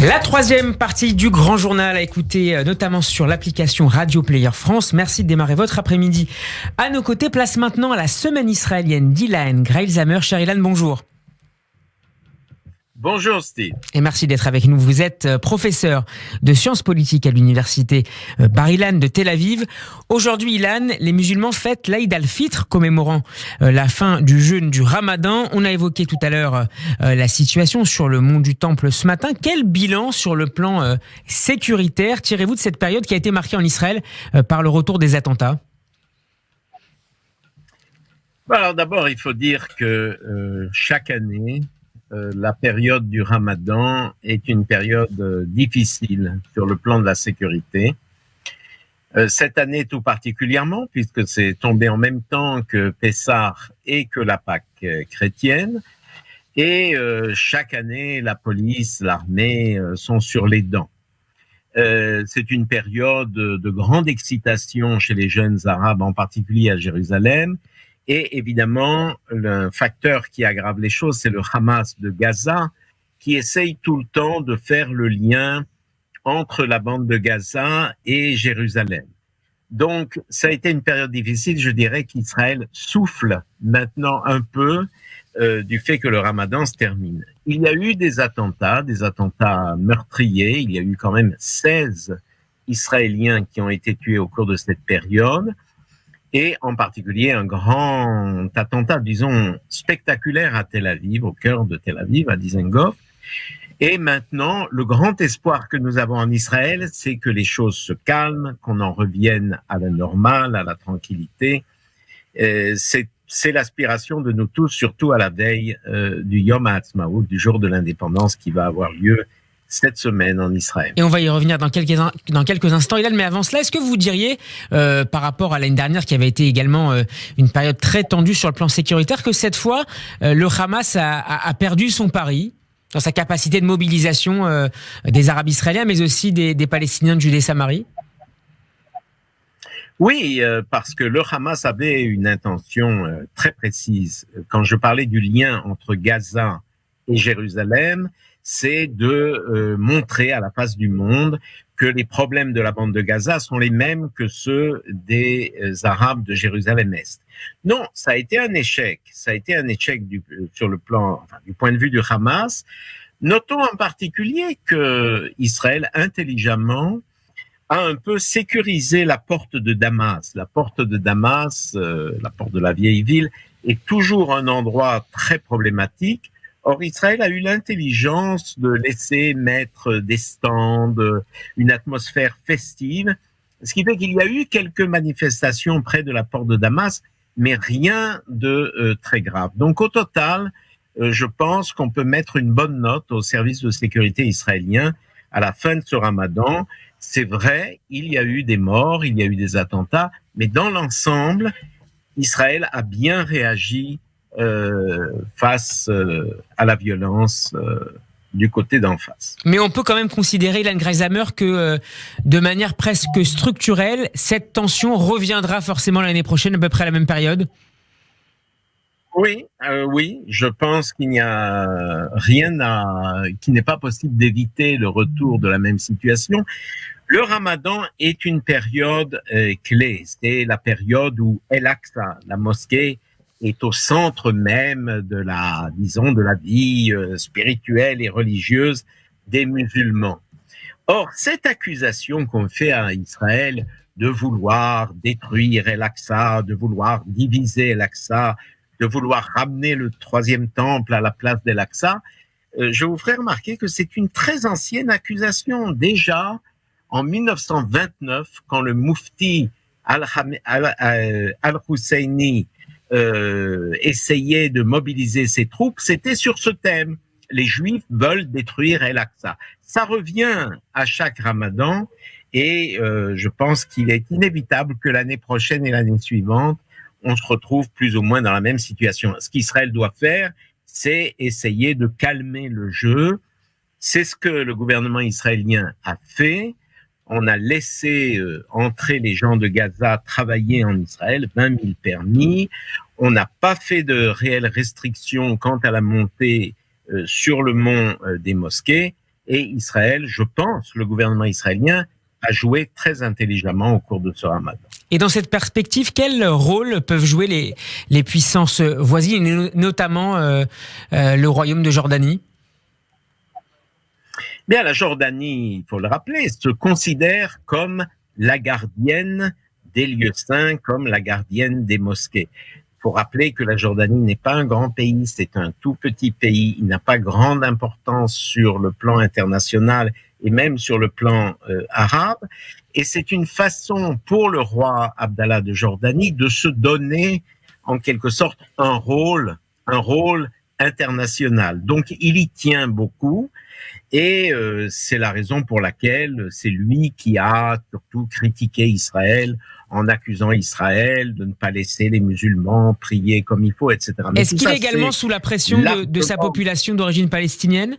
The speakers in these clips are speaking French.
La troisième partie du Grand Journal à écouter notamment sur l'application Radio Player France. Merci de démarrer votre après-midi à nos côtés. Place maintenant à la semaine israélienne d'Ilan Greilzamer. Cher Ilan, bonjour. Bonjour Steve. Et merci d'être avec nous. Vous êtes professeur de sciences politiques à l'université Bar-Ilan de Tel Aviv. Aujourd'hui, Ilan, les musulmans fêtent l'Aïd al-Fitr, commémorant la fin du jeûne du Ramadan. On a évoqué tout à l'heure la situation sur le mont du Temple ce matin. Quel bilan sur le plan sécuritaire tirez-vous de cette période qui a été marquée en Israël par le retour des attentats ? Alors d'abord, il faut dire que chaque année, la période du Ramadan est une période difficile sur le plan de la sécurité. Cette année tout particulièrement, puisque c'est tombé en même temps que Pessah et que la Pâque chrétienne. Et chaque année, la police, l'armée sont sur les dents. C'est une période de grande excitation chez les jeunes Arabes, en particulier à Jérusalem. Et évidemment, le facteur qui aggrave les choses, c'est le Hamas de Gaza, qui essaye tout le temps de faire le lien entre la bande de Gaza et Jérusalem. Donc, ça a été une période difficile. Je dirais qu'Israël souffle maintenant un peu du fait que le Ramadan se termine. Il y a eu des attentats meurtriers. Il y a eu quand même 16 Israéliens qui ont été tués au cours de cette période. Et en particulier un grand attentat, disons, spectaculaire à Tel Aviv, au cœur de Tel Aviv, à Dizengoff. Et maintenant, le grand espoir que nous avons en Israël, c'est que les choses se calment, qu'on en revienne à la normale, à la tranquillité. C'est l'aspiration de nous tous, surtout à la veille du Yom HaAtzmaut, du jour de l'indépendance qui va avoir lieu cette semaine en Israël. Et on va y revenir dans quelques instants. Ilan, mais avant cela, est-ce que vous diriez, par rapport à l'année dernière, qui avait été également une période très tendue sur le plan sécuritaire, que cette fois, le Hamas a perdu son pari dans sa capacité de mobilisation des Arabes israéliens, mais aussi des Palestiniens de Judée-Samarie ? Oui, parce que le Hamas avait une intention très précise. Quand je parlais du lien entre Gaza et Jérusalem, c'est de montrer à la face du monde que les problèmes de la bande de Gaza sont les mêmes que ceux des Arabes de Jérusalem-Est. Non, ça a été un échec. Ça a été un échec sur le plan, du point de vue du Hamas. Notons en particulier que Israël, intelligemment, a un peu sécurisé la porte de Damas. La porte de Damas, la porte de la vieille ville, est toujours un endroit très problématique. Or, Israël a eu l'intelligence de laisser mettre des stands, une atmosphère festive, ce qui fait qu'il y a eu quelques manifestations près de la porte de Damas, mais rien de très grave. Donc, au total, je pense qu'on peut mettre une bonne note au service de sécurité israélien à la fin de ce Ramadan. C'est vrai, il y a eu des morts, il y a eu des attentats, mais dans l'ensemble, Israël a bien réagi face à la violence du côté d'en face. Mais on peut quand même considérer, Ilan Greilzamer, que de manière presque structurelle, cette tension reviendra forcément l'année prochaine, à peu près à la même période ? Oui, je pense qu'il n'y a rien qu'il n'est pas possible d'éviter le retour de la même situation. Le Ramadan est une période clé. C'est la période où El-Aqsa, la mosquée, est au centre même de la vie spirituelle et religieuse des musulmans. Or, cette accusation qu'on fait à Israël de vouloir détruire El-Aqsa, de vouloir diviser El-Aqsa, de vouloir ramener le troisième temple à la place d'El-Aqsa, je vous ferai remarquer que c'est une très ancienne accusation. Déjà, en 1929, quand le Mufti Al-Husseini essayait de mobiliser ses troupes, c'était sur ce thème. Les Juifs veulent détruire El-Aqsa. Ça revient à chaque Ramadan et je pense qu'il est inévitable que l'année prochaine et l'année suivante, on se retrouve plus ou moins dans la même situation. Ce qu'Israël doit faire, c'est essayer de calmer le jeu. C'est ce que le gouvernement israélien a fait. On a laissé entrer les gens de Gaza travailler en Israël, 20 000 permis. On n'a pas fait de réelles restrictions quant à la montée sur le mont des mosquées. Et Israël, je pense, le gouvernement israélien a joué très intelligemment au cours de ce ramadan. Et dans cette perspective, quel rôle peuvent jouer les puissances voisines, et notamment le royaume de Jordanie? Bien, la Jordanie, il faut le rappeler, se considère comme la gardienne des lieux saints, comme la gardienne des mosquées. Il faut rappeler que la Jordanie n'est pas un grand pays, c'est un tout petit pays, il n'a pas grande importance sur le plan international et même sur le plan arabe. Et c'est une façon pour le roi Abdallah de Jordanie de se donner en quelque sorte un rôle international. Donc il y tient beaucoup. Et c'est la raison pour laquelle c'est lui qui a surtout critiqué Israël en accusant Israël de ne pas laisser les musulmans prier comme il faut, etc. Mais est-ce qu'il est également sous la pression de sa population d'origine palestinienne?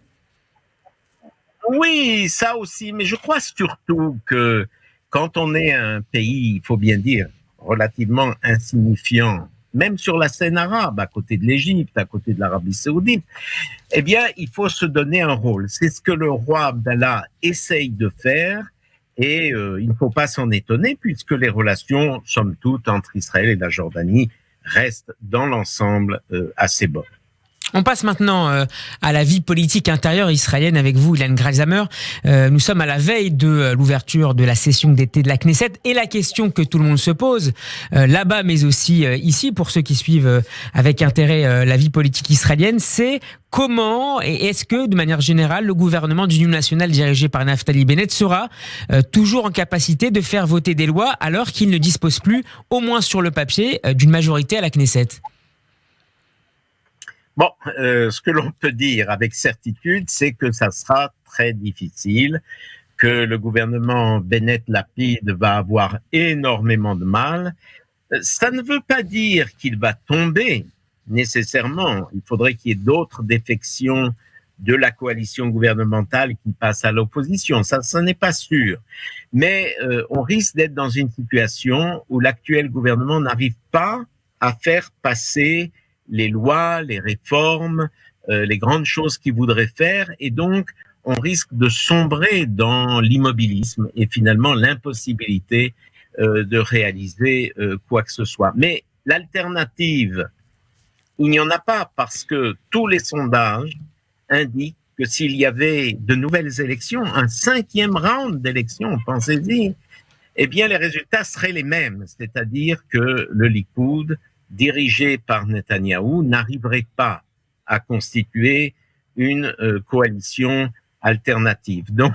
Oui, ça aussi, mais je crois surtout que quand on est un pays, il faut bien dire, relativement insignifiant, même sur la scène arabe, à côté de l'Égypte, à côté de l'Arabie saoudite, eh bien, il faut se donner un rôle. C'est ce que le roi Abdallah essaye de faire et il ne faut pas s'en étonner puisque les relations, somme toute, entre Israël et la Jordanie restent dans l'ensemble assez bonnes. On passe maintenant à la vie politique intérieure israélienne avec vous, Ilan Gralzamer. Nous sommes à la veille de l'ouverture de la session d'été de la Knesset et la question que tout le monde se pose, là-bas mais aussi ici, pour ceux qui suivent avec intérêt la vie politique israélienne, c'est comment et est-ce que, de manière générale, le gouvernement d'union nationale dirigé par Naftali Bennett sera toujours en capacité de faire voter des lois alors qu'il ne dispose plus, au moins sur le papier, d'une majorité à la Knesset? Bon, ce que l'on peut dire avec certitude, c'est que ça sera très difficile, que le gouvernement Bennett-Lapid va avoir énormément de mal. Ça ne veut pas dire qu'il va tomber nécessairement. Il faudrait qu'il y ait d'autres défections de la coalition gouvernementale qui passent à l'opposition. Ça n'est pas sûr. Mais on risque d'être dans une situation où l'actuel gouvernement n'arrive pas à faire passer les lois, les réformes, les grandes choses qu'ils voudraient faire. Et donc, on risque de sombrer dans l'immobilisme et finalement l'impossibilité de réaliser quoi que ce soit. Mais l'alternative, il n'y en a pas parce que tous les sondages indiquent que s'il y avait de nouvelles élections, un 5e round d'élections, pensez-y, eh bien les résultats seraient les mêmes. C'est-à-dire que le Likoud, dirigé par Netanyahou, n'arriverait pas à constituer une coalition alternative. Donc,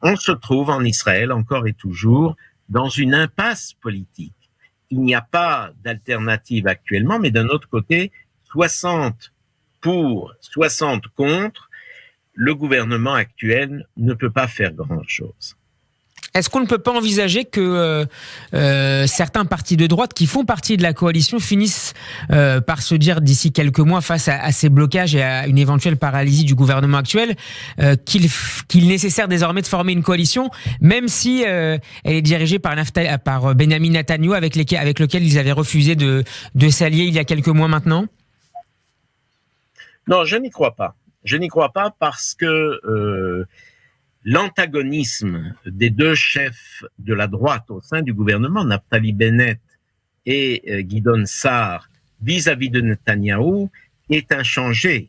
on se trouve en Israël, encore et toujours, dans une impasse politique. Il n'y a pas d'alternative actuellement, mais d'un autre côté, 60 pour, 60 contre, le gouvernement actuel ne peut pas faire grand-chose. Est-ce qu'on ne peut pas envisager que certains partis de droite qui font partie de la coalition finissent par se dire d'ici quelques mois face à ces blocages et à une éventuelle paralysie du gouvernement actuel qu'il est nécessaire désormais de former une coalition, même si elle est dirigée par Benjamin Netanyahou avec lequel ils avaient refusé de s'allier il y a quelques mois maintenant? Non, je n'y crois pas. Je n'y crois pas parce que l'antagonisme des deux chefs de la droite au sein du gouvernement, Naftali Bennett et Gideon Sa'ar, vis-à-vis de Netanyahou, est inchangé.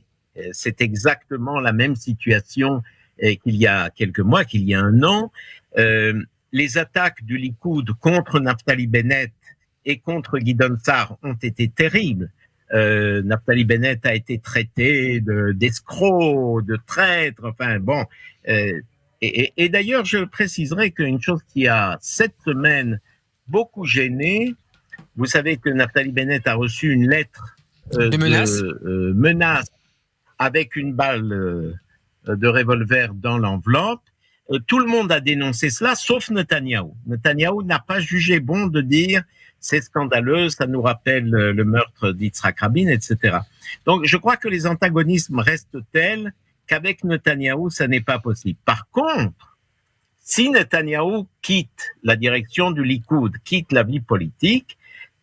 C'est exactement la même situation qu'il y a quelques mois, qu'il y a un an. Les attaques du Likoud contre Naftali Bennett et contre Gideon Sa'ar ont été terribles. Naftali Bennett a été traité d'escroc, de traître, enfin bon. Et d'ailleurs, je préciserai qu'une chose qui a cette semaine beaucoup gêné, vous savez que Naftali Bennett a reçu une lettre de menace avec une balle de revolver dans l'enveloppe. Tout le monde a dénoncé cela, sauf Netanyahou. Netanyahou n'a pas jugé bon de dire c'est scandaleux, ça nous rappelle le meurtre d'Yitzhak Rabin, etc. Donc, je crois que les antagonismes restent tels qu'avec Netanyahou, ça n'est pas possible. Par contre, si Netanyahou quitte la direction du Likoud, quitte la vie politique,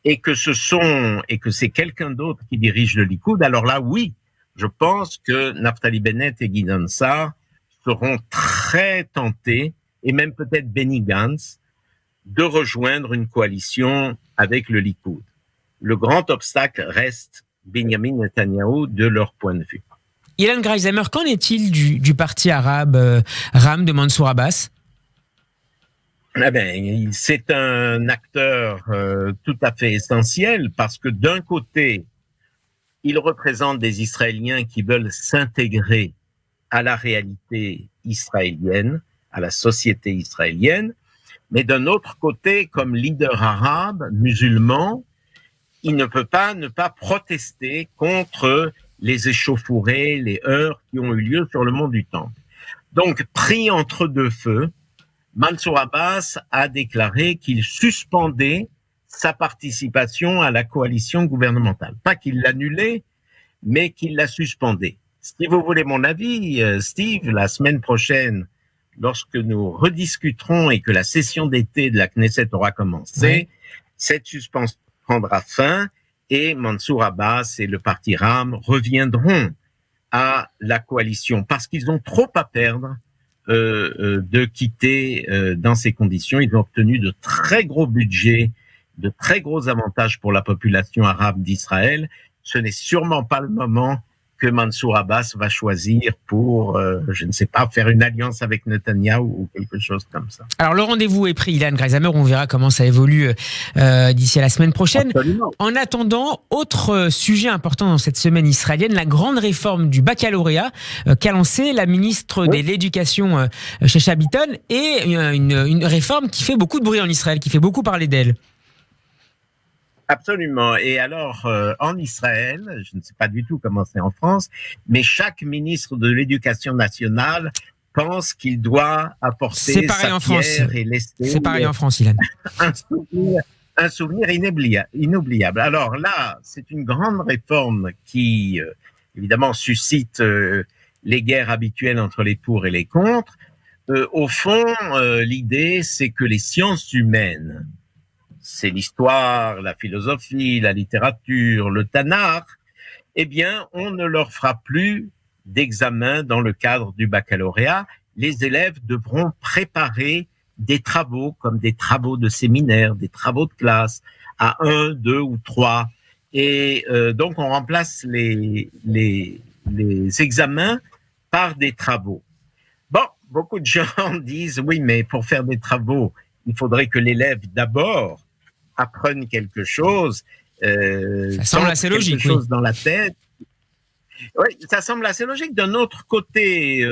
et que c'est quelqu'un d'autre qui dirige le Likoud, alors là, oui, je pense que Naftali Bennett et Gideon Sa'ar seront très tentés, et même peut-être Benny Gantz, de rejoindre une coalition avec le Likoud. Le grand obstacle reste Benjamin Netanyahou de leur point de vue. Ilan Greisamer, qu'en est-il du parti arabe RAM de Mansour Abbas? C'est un acteur tout à fait essentiel parce que d'un côté, il représente des Israéliens qui veulent s'intégrer à la réalité israélienne, à la société israélienne, mais d'un autre côté, comme leader arabe, musulman, il ne peut pas ne pas protester contre les échauffourées, les heurts qui ont eu lieu sur le mont du Temple. Donc, pris entre deux feux, Mansour Abbas a déclaré qu'il suspendait sa participation à la coalition gouvernementale. Pas qu'il l'annulait, mais qu'il la suspendait. Si vous voulez mon avis, Steve, la semaine prochaine, lorsque nous rediscuterons et que la session d'été de la Knesset aura commencé, cette suspension prendra fin et Mansour Abbas et le parti RAM reviendront à la coalition parce qu'ils ont trop à perdre de quitter dans ces conditions. Ils ont obtenu de très gros budgets, de très gros avantages pour la population arabe d'Israël. Ce n'est sûrement pas le moment que Mansour Abbas va choisir pour, je ne sais pas, faire une alliance avec Netanyahou ou quelque chose comme ça. Alors, le rendez-vous est pris, Ilan Greisamer. On verra comment ça évolue d'ici à la semaine prochaine. Absolument. En attendant, autre sujet important dans cette semaine israélienne, la grande réforme du baccalauréat qu'a lancée la ministre de l'Éducation, Shasha Bitton, et une réforme qui fait beaucoup de bruit en Israël, qui fait beaucoup parler d'elle. Absolument. Et alors, en Israël, je ne sais pas du tout comment c'est en France, mais chaque ministre de l'Éducation nationale pense qu'il doit apporter sa pierre et laisser... C'est pareil en France, Ilan. un souvenir inoubliable. Alors là, c'est une grande réforme qui, évidemment, suscite les guerres habituelles entre les pour et les contre. Au fond, l'idée, c'est que les sciences humaines, c'est l'histoire, la philosophie, la littérature, le Tanakh, eh bien, on ne leur fera plus d'examen dans le cadre du baccalauréat. Les élèves devront préparer des travaux, comme des travaux de séminaire, des travaux de classe, à 1, 2 ou 3. Et donc, on remplace les examens par des travaux. Bon, beaucoup de gens disent, oui, mais pour faire des travaux, il faudrait que l'élève d'abord apprennent quelque chose, ça semble assez logique, quelque chose dans la tête. Oui, ça semble assez logique. D'un autre côté,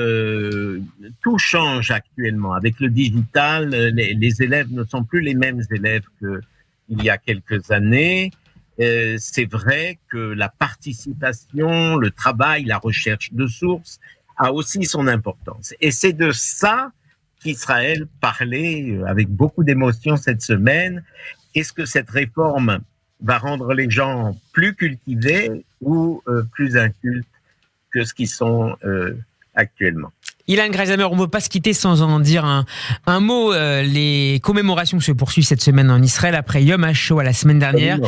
tout change actuellement. Avec le digital, les élèves ne sont plus les mêmes élèves qu'il y a quelques années. C'est vrai que la participation, le travail, la recherche de sources a aussi son importance. Et c'est de ça qu'Israël parlait avec beaucoup d'émotion cette semaine. Est-ce que cette réforme va rendre les gens plus cultivés ou plus incultes que ce qu'ils sont actuellement? Ilan Greisamer, on ne peut pas se quitter sans en dire un mot. Les commémorations se poursuivent cette semaine en Israël après Yom HaShoah la semaine dernière.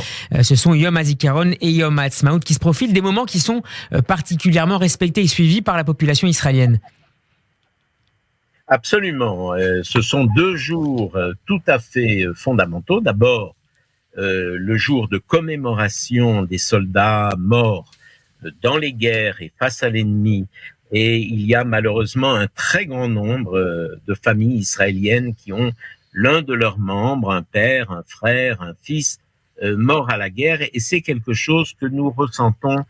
Ce sont Yom HaZikaron et Yom HaAtzmaut qui se profilent, des moments qui sont particulièrement respectés et suivis par la population israélienne. Absolument. Ce sont 2 jours tout à fait fondamentaux. D'abord, le jour de commémoration des soldats morts dans les guerres et face à l'ennemi. Et il y a malheureusement un très grand nombre de familles israéliennes qui ont l'un de leurs membres, un père, un frère, un fils, mort à la guerre. Et c'est quelque chose que nous ressentons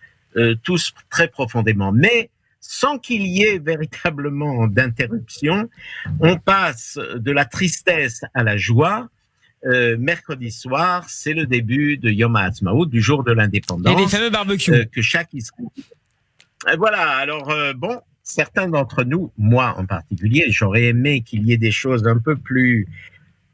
tous très profondément. Mais sans qu'il y ait véritablement d'interruption, on passe de la tristesse à la joie. Mercredi soir, c'est le début de Yom HaAtzmaut, du jour de l'indépendance. Et les fameux barbecues. Que chaque Israélien... Voilà, alors bon, certains d'entre nous, moi en particulier, j'aurais aimé qu'il y ait des choses un peu plus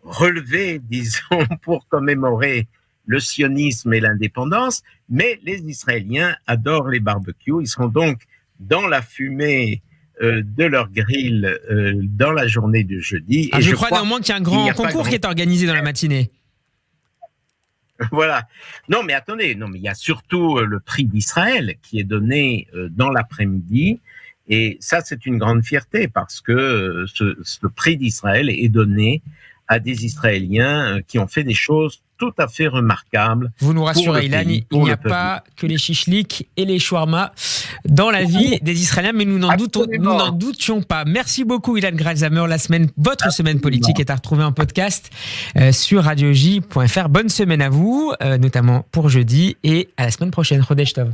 relevées, disons, pour commémorer le sionisme et l'indépendance, mais les Israéliens adorent les barbecues. Ils seront donc dans la fumée de leur grill dans la journée de jeudi. Ah, et je crois néanmoins qu'il y a un grand concours qui est organisé dans la matinée. Voilà. Non, mais attendez, il y a surtout le prix d'Israël qui est donné dans l'après-midi. Et ça, c'est une grande fierté parce que ce prix d'Israël est donné à des Israéliens qui ont fait des choses tout à fait remarquables. Vous nous rassurez, Ilan, il n'y a pas que les chichliks et les shawarma dans la vie des Israéliens, mais nous n'en doutions pas. Merci beaucoup, Ilan Gralzamer. Votre semaine politique est à retrouver en podcast sur radioj.fr. Bonne semaine à vous, notamment pour jeudi, et à la semaine prochaine. Chodesh Tov.